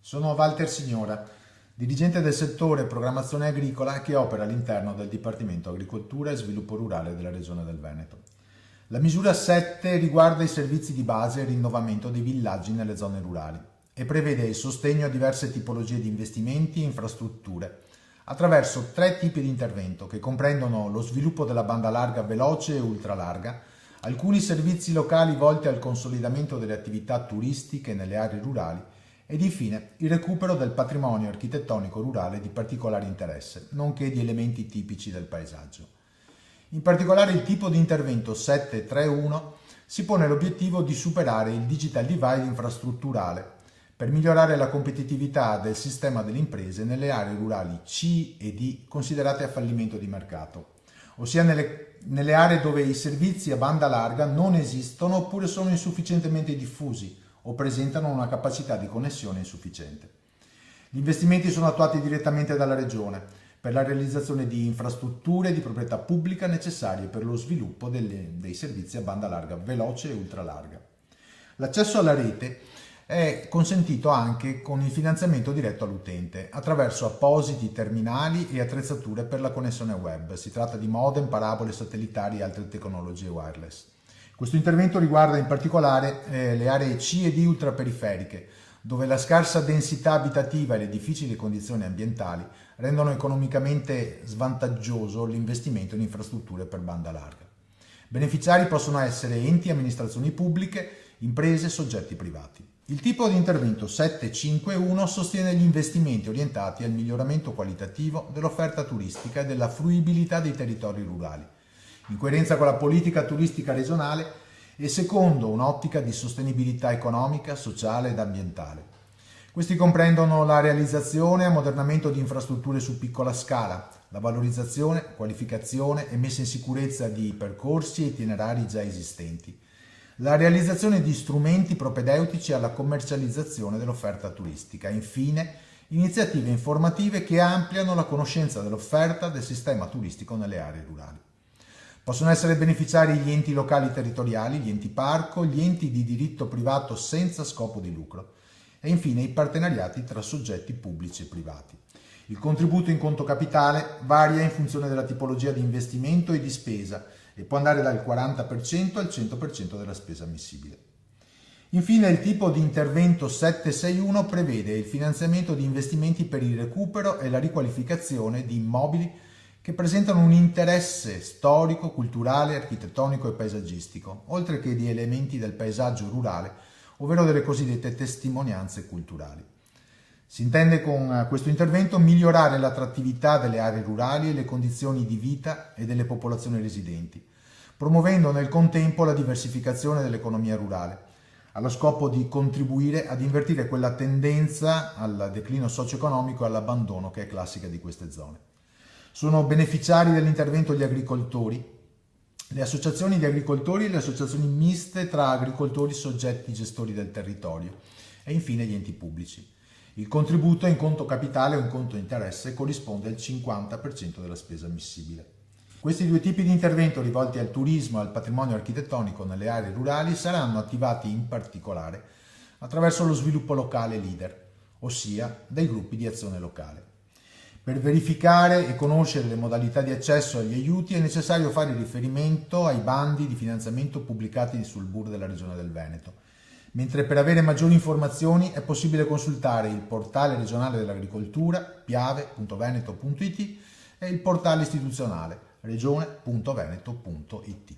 Sono Walter Signora, dirigente del settore programmazione agricola che opera all'interno del Dipartimento Agricoltura e Sviluppo Rurale della Regione del Veneto. La misura 7 riguarda i servizi di base e il rinnovamento dei villaggi nelle zone rurali e prevede il sostegno a diverse tipologie di investimenti e infrastrutture attraverso 3 tipi di intervento che comprendono lo sviluppo della banda larga veloce e ultralarga, alcuni servizi locali volti al consolidamento delle attività turistiche nelle aree rurali ed infine il recupero del patrimonio architettonico rurale di particolare interesse, nonché di elementi tipici del paesaggio. In particolare il tipo di intervento 731 si pone l'obiettivo di superare il digital divide infrastrutturale per migliorare la competitività del sistema delle imprese nelle aree rurali C e D considerate a fallimento di mercato, ossia nelle aree dove i servizi a banda larga non esistono oppure sono insufficientemente diffusi o presentano una capacità di connessione insufficiente. Gli investimenti sono attuati direttamente dalla Regione per la realizzazione di infrastrutture di proprietà pubblica necessarie per lo sviluppo dei servizi a banda larga veloce e ultralarga. L'accesso alla rete è consentito anche con il finanziamento diretto all'utente attraverso appositi terminali e attrezzature per la connessione web. Si tratta di modem, parabole satellitari e altre tecnologie wireless. Questo intervento riguarda in particolare le aree C e D ultraperiferiche, dove la scarsa densità abitativa e le difficili condizioni ambientali rendono economicamente svantaggioso l'investimento in infrastrutture per banda larga. Beneficiari possono essere enti e amministrazioni pubbliche, imprese e soggetti privati. Il tipo di intervento 751 sostiene gli investimenti orientati al miglioramento qualitativo dell'offerta turistica e della fruibilità dei territori rurali, in coerenza con la politica turistica regionale e secondo un'ottica di sostenibilità economica, sociale ed ambientale. Questi comprendono la realizzazione e ammodernamento di infrastrutture su piccola scala, la valorizzazione, qualificazione e messa in sicurezza di percorsi e itinerari già esistenti, la realizzazione di strumenti propedeutici alla commercializzazione dell'offerta turistica e infine iniziative informative che ampliano la conoscenza dell'offerta del sistema turistico nelle aree rurali. Possono essere beneficiari gli enti locali territoriali, gli enti parco, gli enti di diritto privato senza scopo di lucro e infine i partenariati tra soggetti pubblici e privati. Il contributo in conto capitale varia in funzione della tipologia di investimento e di spesa e può andare dal 40% al 100% della spesa ammissibile. Infine il tipo di intervento 761 prevede il finanziamento di investimenti per il recupero e la riqualificazione di immobili che presentano un interesse storico, culturale, architettonico e paesaggistico, oltre che di elementi del paesaggio rurale, ovvero delle cosiddette testimonianze culturali. Si intende con questo intervento migliorare l'attrattività delle aree rurali e le condizioni di vita e delle popolazioni residenti, promuovendo nel contempo la diversificazione dell'economia rurale, allo scopo di contribuire ad invertire quella tendenza al declino socio-economico e all'abbandono che è classica di queste zone. Sono beneficiari dell'intervento gli agricoltori, le associazioni di agricoltori e le associazioni miste tra agricoltori e soggetti gestori del territorio e infine gli enti pubblici. Il contributo in conto capitale o in conto interesse corrisponde al 50% della spesa ammissibile. Questi 2 tipi di intervento rivolti al turismo e al patrimonio architettonico nelle aree rurali saranno attivati in particolare attraverso lo sviluppo locale leader, ossia dai gruppi di azione locale. Per verificare e conoscere le modalità di accesso agli aiuti è necessario fare riferimento ai bandi di finanziamento pubblicati sul BUR della Regione del Veneto, mentre per avere maggiori informazioni è possibile consultare il portale regionale dell'agricoltura piave.veneto.it e il portale istituzionale regione.veneto.it.